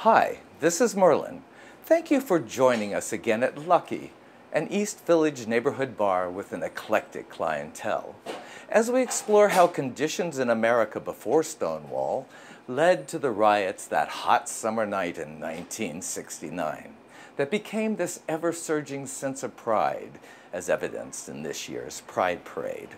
Hi, this is Merlin. Thank you for joining us again at Lucky, an East Village neighborhood bar with an eclectic clientele, as we explore how conditions in America before Stonewall led to the riots that hot summer night in 1969 that became this ever-surging sense of pride, as evidenced in this year's Pride Parade.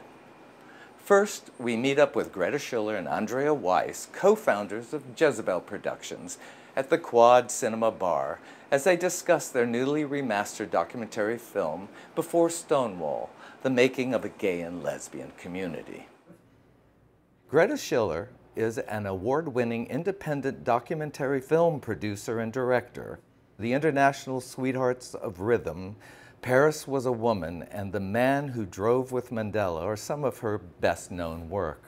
First, we meet up with Greta Schiller and Andrea Weiss, co-founders of Jezebel Productions, at the Quad Cinema Bar as they discuss their newly remastered documentary film, Before Stonewall, the making of a gay and lesbian community. Greta Schiller is an award-winning independent documentary film producer and director. The International Sweethearts of Rhythm, Paris Was a Woman, and The Man Who Drove with Mandela are some of her best-known work.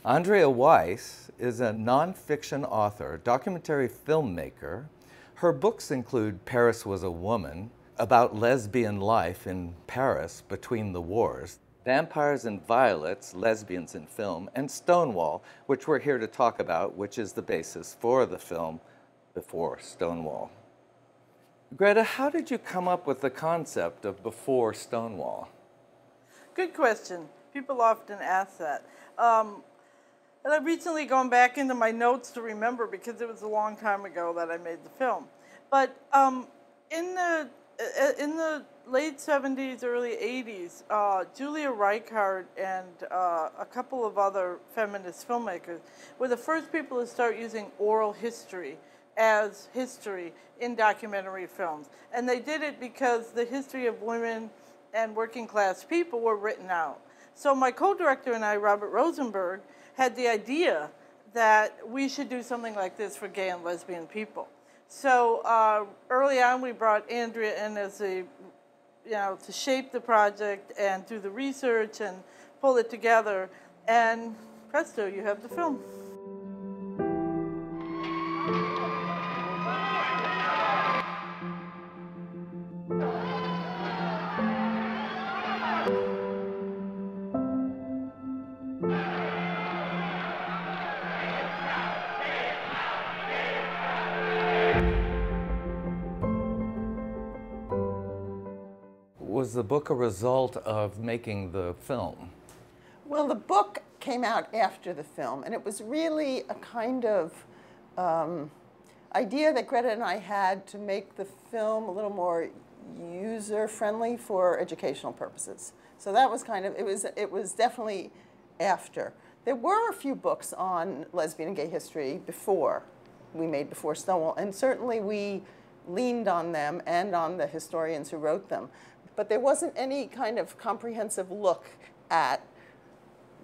Andrea Weiss is a nonfiction author, documentary filmmaker. Her books include Paris Was a Woman, about lesbian life in Paris between the wars, Vampires and Violets, Lesbians in Film, and Stonewall, which we're here to talk about, which is the basis for the film Before Stonewall. Greta, how did you come up with the concept of Before Stonewall? Good question. People often ask that. And I've recently gone back into my notes to remember because it was a long time ago that I made the film. But in the late 70s, early 80s, Julia Reichardt and a couple of other feminist filmmakers were the first people to start using oral history as history in documentary films. And they did it because the history of women and working class people were written out. So my co-director and I, Robert Rosenberg, had the idea that we should do something like this for gay and lesbian people. So early on, we brought Andrea in as to shape the project and do the research and pull it together. And presto, you have the film. Was the book a result of making the film? Well, the book came out after the film, and it was really a kind of idea that Greta and I had to make the film a little more user-friendly for educational purposes. So that was kind of, it was definitely after. There were a few books on lesbian and gay history before we made Before Stonewall, and certainly we leaned on them and on the historians who wrote them. But there wasn't any kind of comprehensive look at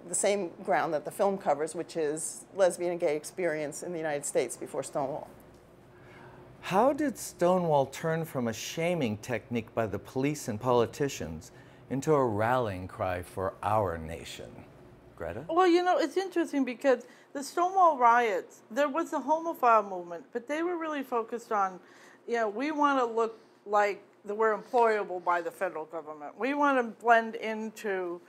the same ground that the film covers, which is lesbian and gay experience in the United States before Stonewall. How did Stonewall turn from a shaming technique by the police and politicians into a rallying cry for our nation? Greta? Well, you know, it's interesting because the Stonewall riots, there was a homophile movement, but they were really focused on, we want to look like we're employable by the federal government. We want to blend into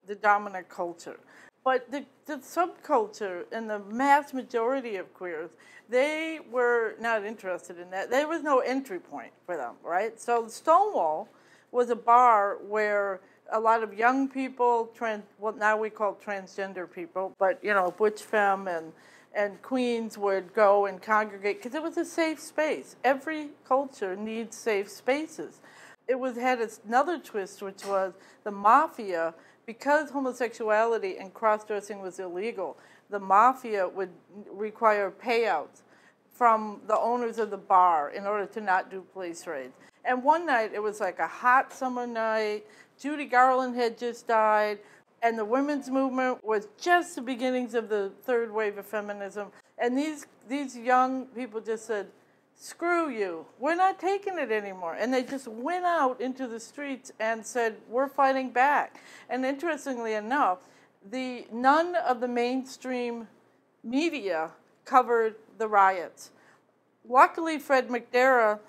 the dominant culture. But the subculture and the mass majority of queers, they were not interested in that. There was no entry point for them, right? So Stonewall was a bar where a lot of young people, what now we call transgender people, but butch femme and queens would go and congregate because it was a safe space. Every culture needs safe spaces. It had another twist, which was the mafia, because homosexuality and cross-dressing was illegal, the mafia would require payouts from the owners of the bar in order to not do police raids. And one night, it was like a hot summer night, Judy Garland had just died, and the women's movement was just the beginnings of the third wave of feminism. And these young people just said, screw you, we're not taking it anymore. And they just went out into the streets and said, we're fighting back. And interestingly enough, none of the mainstream media covered the riots. Luckily, Fred McDermott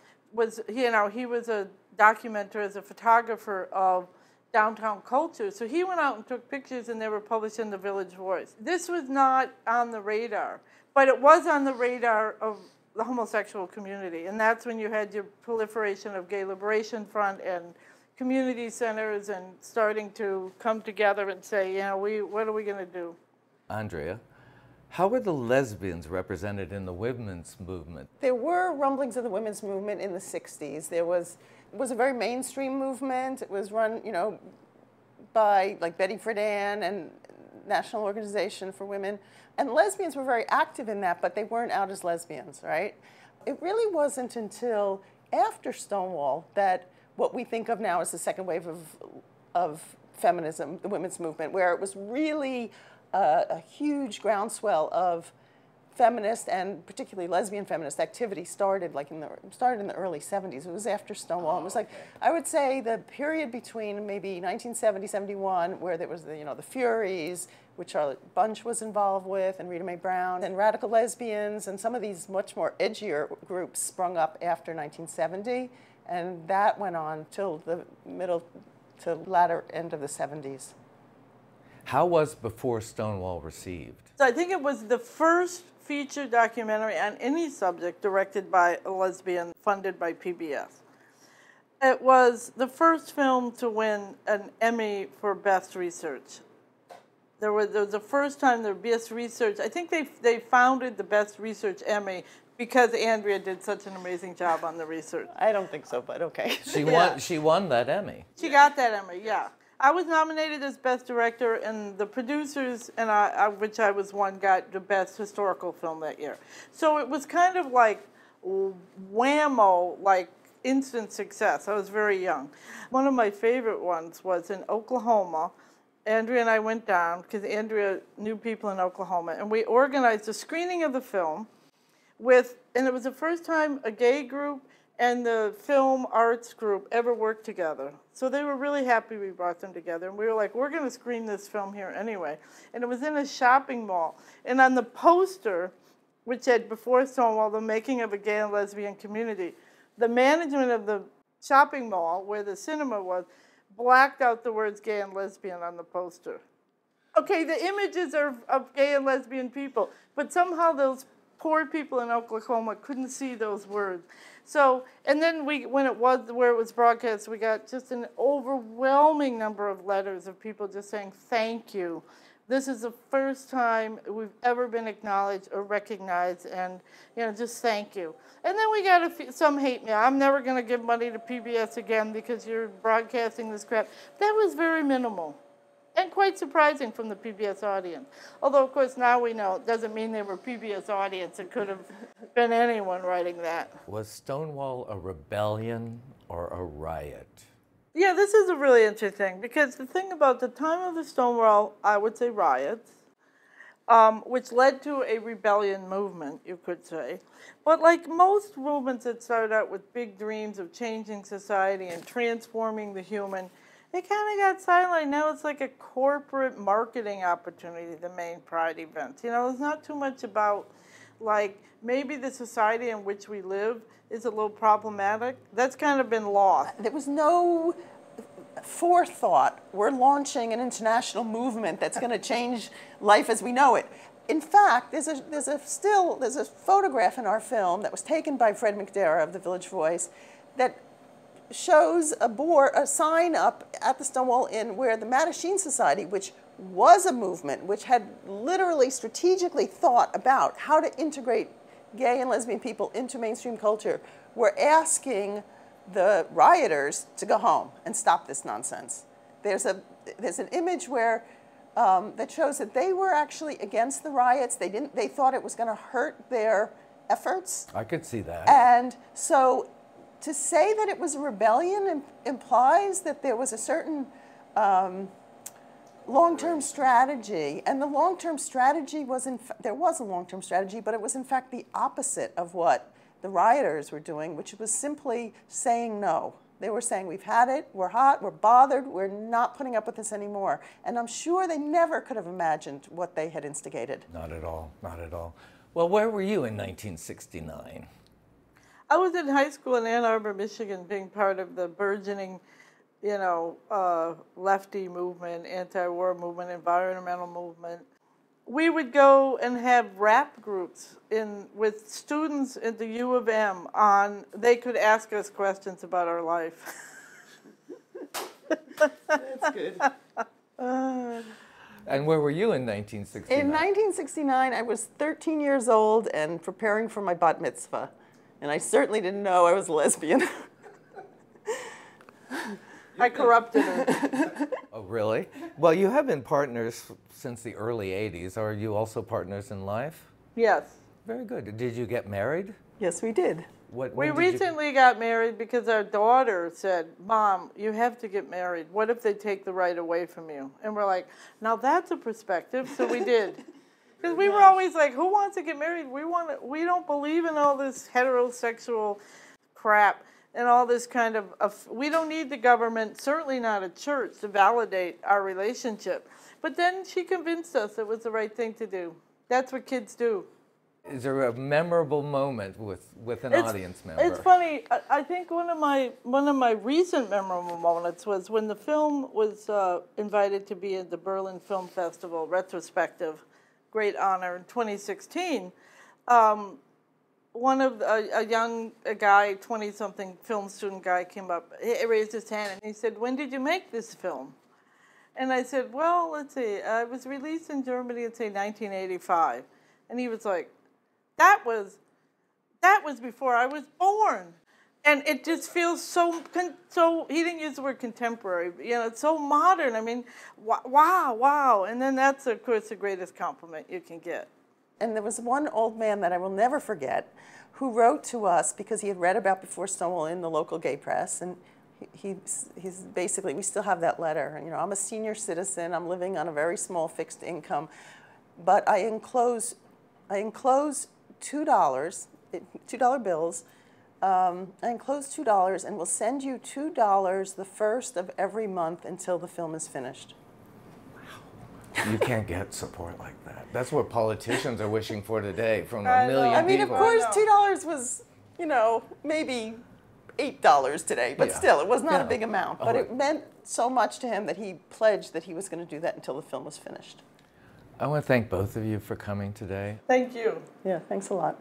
he was a documenter as a photographer of downtown culture. So he went out and took pictures, and they were published in the Village Voice. This was not on the radar, but it was on the radar of the homosexual community. And that's when you had your proliferation of Gay Liberation Front and community centers and starting to come together and say, you know, what are we going to do? Andrea, how were the lesbians represented in the women's movement? There were rumblings of the women's movement in the 60s. It was a very mainstream movement. It was run, you know, by like Betty Friedan and National Organization for Women. And lesbians were very active in that, but they weren't out as lesbians, right? It really wasn't until after Stonewall that what we think of now as the second wave of feminism, the women's movement, where it was really a huge groundswell of feminist and particularly lesbian feminist activity started in the early 70s. It was after Stonewall. It was like, I would say the period between maybe 1970, 71, where there was the, you know, the Furies, which Charlotte Bunch was involved with, and Rita Mae Brown, and Radical Lesbians, and some of these much more edgier groups sprung up after 1970, and that went on till the middle to latter end of the 70s. How was Before Stonewall received? So I think it was the first feature documentary on any subject directed by a lesbian, funded by PBS. It was the first film to win an Emmy for Best Research. There was the first time the Best Research, I think they founded the Best Research Emmy because Andrea did such an amazing job on the research. I don't think so, but okay. She won that Emmy. She got that Emmy, yeah. I was nominated as Best Director, and the producers, and I, which I was one, got the Best Historical Film that year. So it was kind of like whammo, like instant success. I was very young. One of my favorite ones was in Oklahoma. Andrea and I went down, because Andrea knew people in Oklahoma, and we organized a screening of the film and it was the first time a gay group and the film arts group ever worked together. So they were really happy we brought them together. And we were like, we're going to screen this film here anyway. And it was in a shopping mall. And on the poster, which said Before Stonewall, the making of a gay and lesbian community, the management of the shopping mall, where the cinema was, blacked out the words gay and lesbian on the poster. Okay, the images are of gay and lesbian people, but somehow those poor people in Oklahoma couldn't see those words. So, and then when it was where it was broadcast, we got just an overwhelming number of letters of people just saying, thank you. This is the first time we've ever been acknowledged or recognized, and, you know, just thank you. And then we got some hate mail. I'm never going to give money to PBS again because you're broadcasting this crap. That was very minimal. And quite surprising from the PBS audience. Although, of course, now we know it doesn't mean they were PBS audience. It could have been anyone writing that. Was Stonewall a rebellion or a riot? Yeah, this is a really interesting, because the thing about the time of the Stonewall, I would say riots, which led to a rebellion movement, you could say. But like most movements that started out with big dreams of changing society and transforming the human, it kind of got sidelined. Now it's like a corporate marketing opportunity, the main Pride events. You know, it's not too much about, like, maybe the society in which we live is a little problematic. That's kind of been lost. There was no forethought. We're launching an international movement that's going to change life as we know it. In fact, there's a photograph in our film that was taken by Fred McDara of the Village Voice that shows a sign up at the Stonewall Inn where the Mattachine Society, which was a movement, which had literally strategically thought about how to integrate gay and lesbian people into mainstream culture, were asking the rioters to go home and stop this nonsense. There's an image where that shows that they were actually against the riots. They thought it was going to hurt their efforts. I could see that. And so to say that it was a rebellion implies that there was a certain long-term strategy, and the long-term strategy was there was a long-term strategy, but it was in fact the opposite of what the rioters were doing, which was simply saying no. They were saying, we've had it, we're hot, we're bothered, we're not putting up with this anymore. And I'm sure they never could have imagined what they had instigated. Not at all, not at all. Well, where were you in 1969? I was in high school in Ann Arbor, Michigan, being part of the burgeoning, you know, lefty movement, anti-war movement, environmental movement. we would go and have rap groups with students at the U of M they could ask us questions about our life. That's good. And where were you in 1969? In 1969, I was 13 years old and preparing for my bat mitzvah. And I certainly didn't know I was a lesbian. I corrupted her. Oh, really? Well, you have been partners since the early 80s. Are you also partners in life? Yes. Very good. Did you get married? Yes, we did. We recently got married because our daughter said, Mom, you have to get married. What if they take the right away from you? And we're like, now that's a perspective. So we did. Because we were always like, who wants to get married? We don't believe in all this heterosexual crap and all this kind of we don't need the government, certainly not a church, to validate our relationship. But then she convinced us it was the right thing to do. That's what kids do. Is there a memorable moment with an audience member? It's funny. I think one of my recent memorable moments was when the film was invited to be at the Berlin Film Festival retrospective, great honor in 2016. One of a guy, 20-something film student guy, came up, he raised his hand, and he said, "When did you make this film?" And I said, "Well, let's see. It was released in Germany in, say, 1985." And he was like, That was before I was born. And it just feels so, he didn't use the word contemporary, it's so modern. I mean, wow. And then that's, of course, the greatest compliment you can get. And there was one old man that I will never forget who wrote to us because he had read about Before Stonewall in the local gay press. And he's basically, we still have that letter. I'm a senior citizen. I'm living on a very small fixed income. But I enclose $2 bills. I enclose $2 and will send you $2 the first of every month until the film is finished. Wow. You can't get support like that. That's what politicians are wishing for today from a million people. I mean, of course, $2 was, maybe $8 today, but still, it was not a big amount. But it meant so much to him that he pledged that he was going to do that until the film was finished. I want to thank both of you for coming today. Thank you. Yeah, thanks a lot.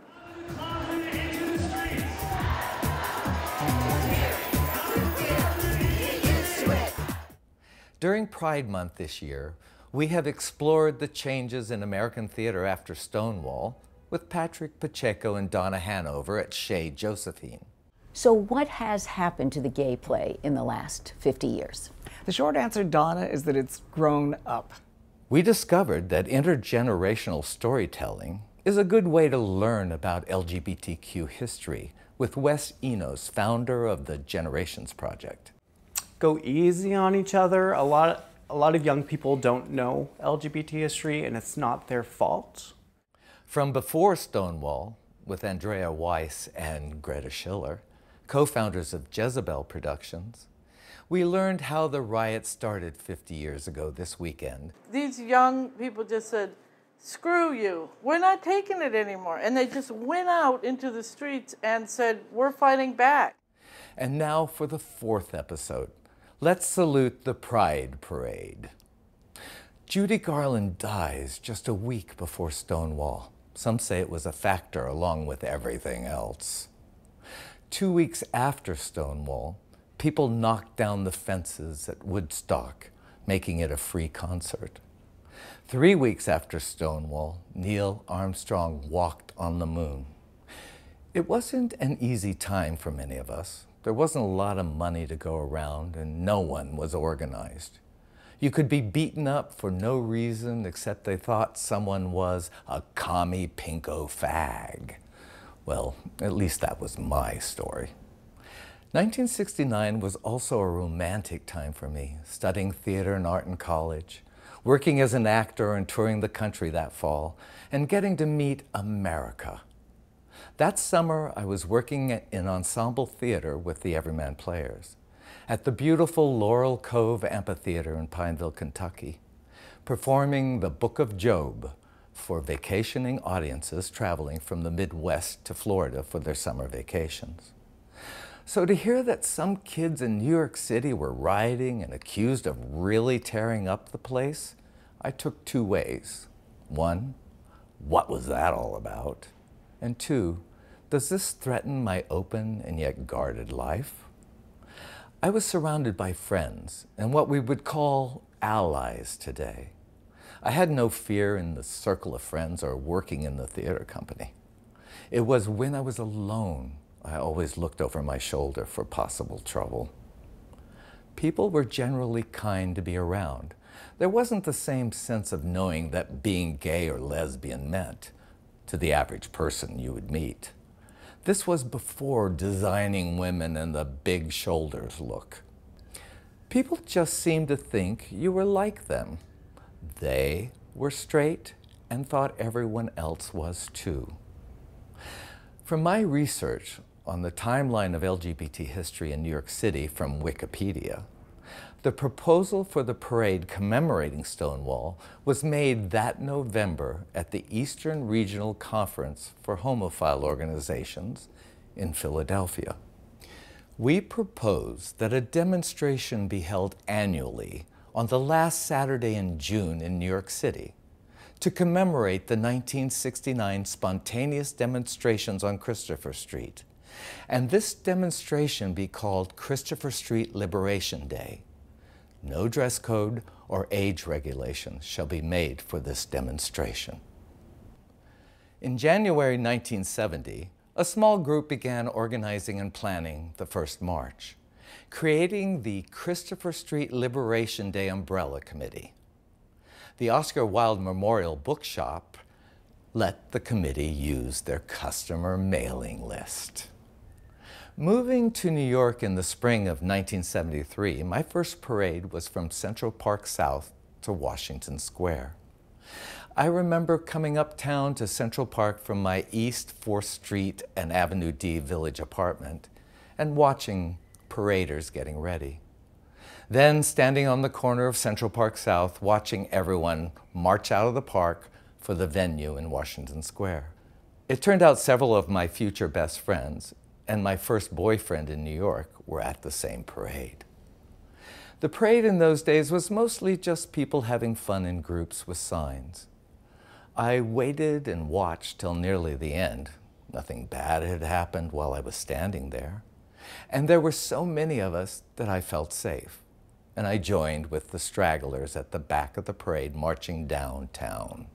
During Pride Month this year, we have explored the changes in American theater after Stonewall with Patrick Pacheco and Donna Hanover at Chez Josephine. So what has happened to the gay play in the last 50 years? The short answer, Donna, is that it's grown up. We discovered that intergenerational storytelling is a good way to learn about LGBTQ history with Wes Enos, founder of the Generations Project. Go easy on each other. A lot of young people don't know LGBT history, and it's not their fault. From before Stonewall, with Andrea Weiss and Greta Schiller, co-founders of Jezebel Productions, we learned how the riot started 50 years ago this weekend. These young people just said, screw you, we're not taking it anymore. And they just went out into the streets and said, we're fighting back. And now for the fourth episode. Let's salute the Pride Parade. Judy Garland dies just a week before Stonewall. Some say it was a factor along with everything else. 2 weeks after Stonewall, people knocked down the fences at Woodstock, making it a free concert. 3 weeks after Stonewall, Neil Armstrong walked on the moon. It wasn't an easy time for many of us. There wasn't a lot of money to go around, and no one was organized. You could be beaten up for no reason except they thought someone was a commie pinko fag. Well, at least that was my story. 1969 was also a romantic time for me, studying theater and art in college, working as an actor and touring the country that fall, and getting to meet America. That summer, I was working in ensemble theater with the Everyman Players at the beautiful Laurel Cove Amphitheater in Pineville, Kentucky, performing the Book of Job for vacationing audiences traveling from the Midwest to Florida for their summer vacations. So to hear that some kids in New York City were rioting and accused of really tearing up the place, I took two ways. One, what was that all about? And two, does this threaten my open and yet guarded life? I was surrounded by friends and what we would call allies today. I had no fear in the circle of friends or working in the theater company. It was when I was alone, I always looked over my shoulder for possible trouble. People were generally kind to be around. There wasn't the same sense of knowing that being gay or lesbian meant to the average person you would meet. This was before designing women and the big shoulders look. People just seemed to think you were like them. They were straight and thought everyone else was too. From my research on the timeline of LGBT history in New York City from Wikipedia, the proposal for the parade commemorating Stonewall was made that November at the Eastern Regional Conference for Homophile Organizations in Philadelphia. We proposed that a demonstration be held annually on the last Saturday in June in New York City to commemorate the 1969 spontaneous demonstrations on Christopher Street, and this demonstration be called Christopher Street Liberation Day. No dress code or age regulations shall be made for this demonstration. In January 1970, a small group began organizing and planning the first march, creating the Christopher Street Liberation Day Umbrella Committee. The Oscar Wilde Memorial Bookshop let the committee use their customer mailing list. Moving to New York in the spring of 1973, my first parade was from Central Park South to Washington Square. I remember coming uptown to Central Park from my East 4th Street and Avenue D village apartment and watching paraders getting ready. Then standing on the corner of Central Park South, watching everyone march out of the park for the venue in Washington Square. It turned out several of my future best friends and my first boyfriend in New York were at the same parade. The parade in those days was mostly just people having fun in groups with signs. I waited and watched till nearly the end. Nothing bad had happened while I was standing there. And there were so many of us that I felt safe. And I joined with the stragglers at the back of the parade marching downtown.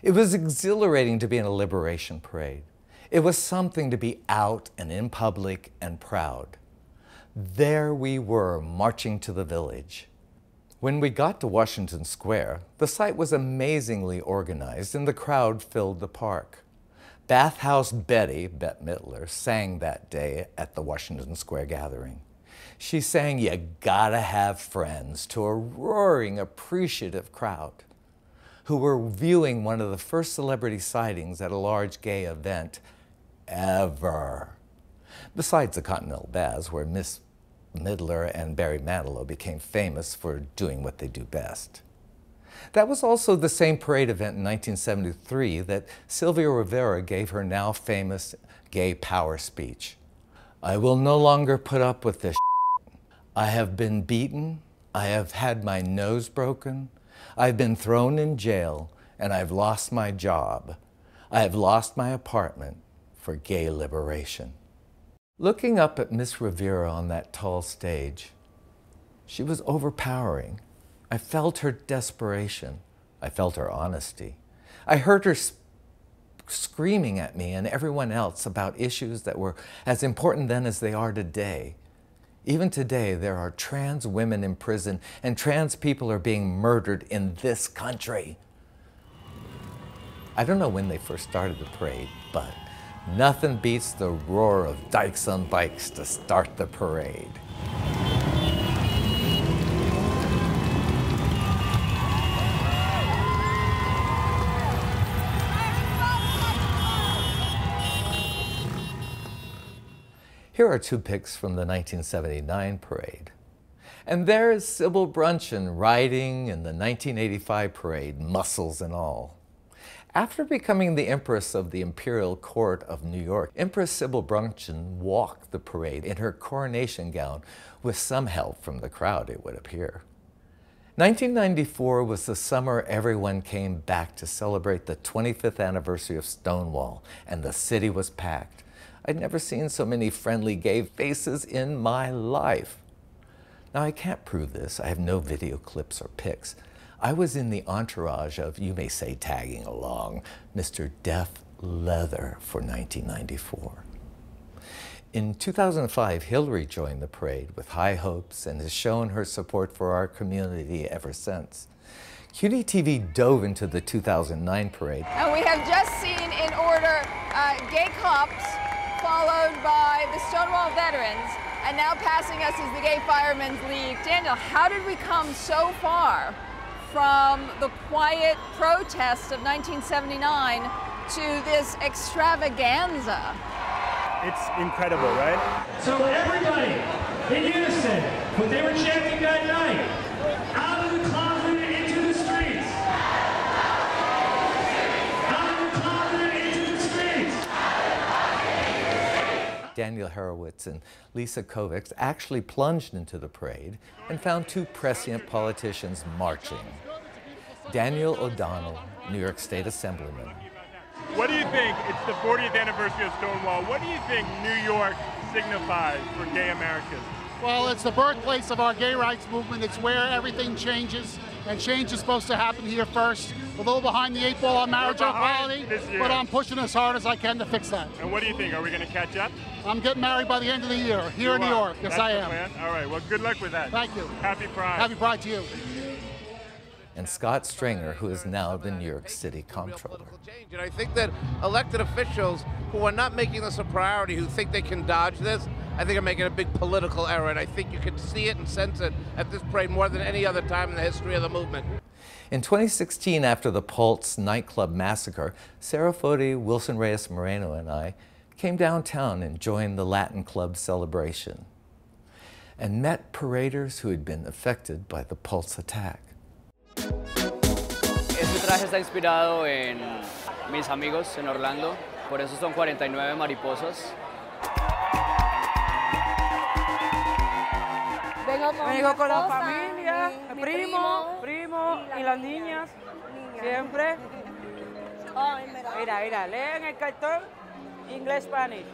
It was exhilarating to be in a liberation parade. It was something to be out and in public and proud. There we were, marching to the village. When we got to Washington Square, the site was amazingly organized and the crowd filled the park. Bathhouse Betty, Bette Midler, sang that day at the Washington Square gathering. She sang "You Gotta Have Friends" to a roaring, appreciative crowd who were viewing one of the first celebrity sightings at a large gay event ever. Besides the Continental Baths, where Miss Midler and Barry Manilow became famous for doing what they do best. That was also the same parade event in 1973 that Sylvia Rivera gave her now famous gay power speech. "I will no longer put up with this shit. I have been beaten, I have had my nose broken, I've been thrown in jail, and I've lost my job. I have lost my apartment for gay liberation." Looking up at Miss Rivera on that tall stage, she was overpowering. I felt her desperation. I felt her honesty. I heard her screaming at me and everyone else about issues that were as important then as they are today. Even today, there are trans women in prison and trans people are being murdered in this country. I don't know when they first started the parade, but nothing beats the roar of dykes on bikes to start the parade. Here are two pics from the 1979 parade. And there is Sybil Bruncheon riding in the 1985 parade, muscles and all. After becoming the Empress of the Imperial Court of New York, Empress Sybil Bruncheon walked the parade in her coronation gown with some help from the crowd, it would appear. 1994 was the summer everyone came back to celebrate the 25th anniversary of Stonewall, and the city was packed. I'd never seen so many friendly gay faces in my life. Now, I can't prove this. I have no video clips or pics. I was in the entourage of, you may say tagging along, Mr. Def Leather for 1994. In 2005, Hillary joined the parade with high hopes and has shown her support for our community ever since. CUNY TV dove into the 2009 parade. And we have just seen in order gay cops, followed by the Stonewall veterans, and now passing us is the Gay Firemen's League. Daniel, how did we come so far from the quiet protest of 1979 to this extravaganza? It's incredible, right? So everybody, in unison, what they were chanting that night, out of the closet into the streets. Out of the closet into the streets. Daniel Horowitz and Lisa Kovacs actually plunged into the parade and found two prescient politicians marching. Daniel O'Donnell, New York State Assemblyman. What do you think? It's the 40th anniversary of Stonewall. What do you think New York signifies for gay Americans? Well, it's the birthplace of our gay rights movement. It's where everything changes, and change is supposed to happen here first. A little behind the 8 ball on marriage equality, but I'm pushing as hard as I can to fix that. And what do you think? Are we going to catch up? I'm getting married by the end of the year here in New York. Yes, I am. Plan? All right. Well, good luck with that. Thank you. Happy Pride. Happy Pride to you. And Scott Stringer, who is now the New York City Comptroller. And I think that elected officials who are not making this a priority, who think they can dodge this, I think are making a big political error. And I think you can see it and sense it at this parade more than any other time in the history of the movement. In 2016, after the Pulse nightclub massacre, Sarah Foti, Wilson Reyes Moreno, and I came downtown and joined the Latin Club celebration and met paraders who had been affected by the Pulse attack. Este traje está inspirado en mis amigos en Orlando, por eso son 49 mariposas. Vengo con la familia, primo y las niñas, siempre. Mira, leen el cartón, inglés, Spanish.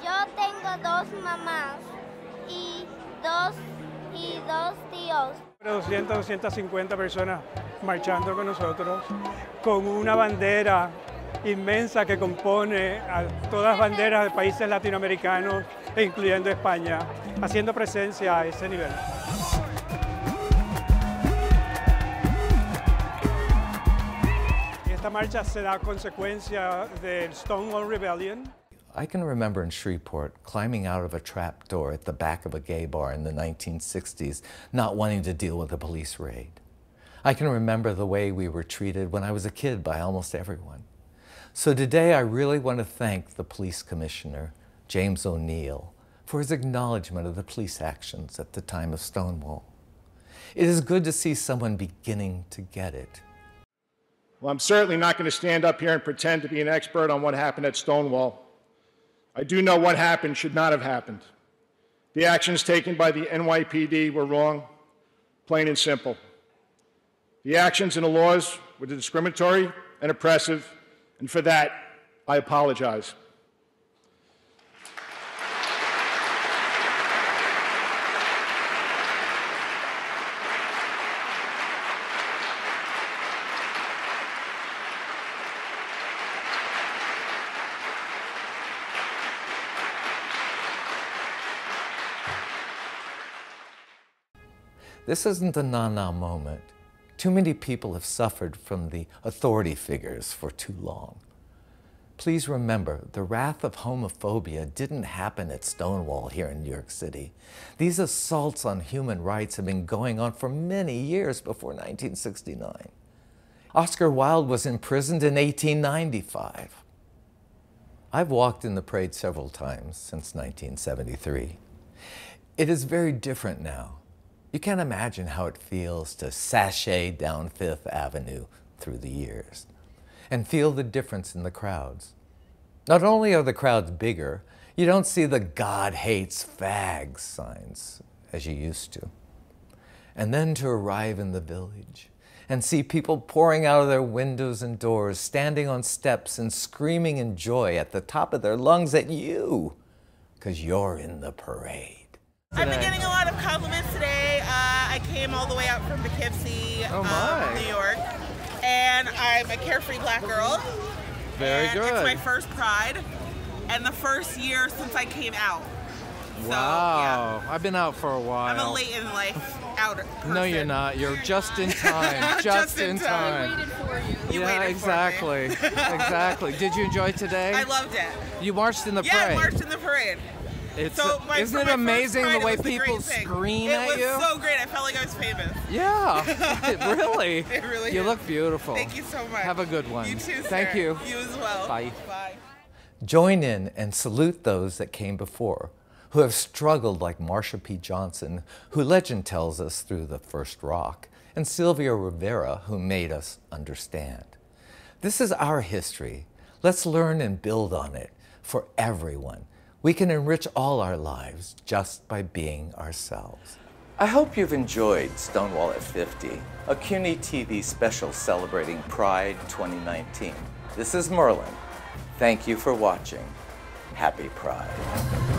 Yo tengo 2 mamás y dos tíos. 200, 250 personas marchando con nosotros, con una bandera inmensa que compone a todas las banderas de países latinoamericanos, incluyendo España, haciendo presencia a ese nivel. Esta marcha se da consecuencia del Stonewall Rebellion. I can remember in Shreveport climbing out of a trap door at the back of a gay bar in the 1960s, not wanting to deal with a police raid. I can remember the way we were treated when I was a kid by almost everyone. So today I really want to thank the police commissioner, James O'Neill, for his acknowledgement of the police actions at the time of Stonewall. It is good to see someone beginning to get it. Well, I'm certainly not going to stand up here and pretend to be an expert on what happened at Stonewall. I do know what happened should not have happened. The actions taken by the NYPD were wrong, plain and simple. The actions and the laws were discriminatory and oppressive, and for that, I apologize. This isn't a na-na moment. Too many people have suffered from the authority figures for too long. Please remember, the wrath of homophobia didn't happen at Stonewall here in New York City. These assaults on human rights have been going on for many years before 1969. Oscar Wilde was imprisoned in 1895. I've walked in the parade several times since 1973. It is very different now. You can't imagine how it feels to sashay down Fifth Avenue through the years and feel the difference in the crowds. Not only are the crowds bigger, you don't see the "God hates fags" signs as you used to. and then to arrive in the village and see people pouring out of their windows and doors, standing on steps and screaming in joy at the top of their lungs at you, because you're in the parade. I've been getting a lot of compliments today. I came all the way out from Poughkeepsie, New York, and I'm a carefree black girl. Very good. It's my first Pride, and the first year since I came out. Wow, I've been out for a while. I'm a late in life outer person. No, you're not. You're just in time. just in time. We waited for you. Yeah, exactly. Exactly. Did you enjoy today? I loved it. You marched in the parade. Yeah, I marched in the parade. Isn't it amazing the way people scream at you? It was so great. I felt like I was famous. Yeah, really. It really You is. look beautiful. Thank you so much. Have a good one. You too, sir. Thank you. You as well. Bye. Bye. Join in and salute those that came before, who have struggled like Marsha P. Johnson, who legend tells us threw the first rock, and Sylvia Rivera, who made us understand. This is our history. Let's learn and build on it for everyone. We can enrich all our lives just by being ourselves. I hope you've enjoyed Stonewall at 50, a CUNY TV special celebrating Pride 2019. This is Merlin. Thank you for watching. Happy Pride.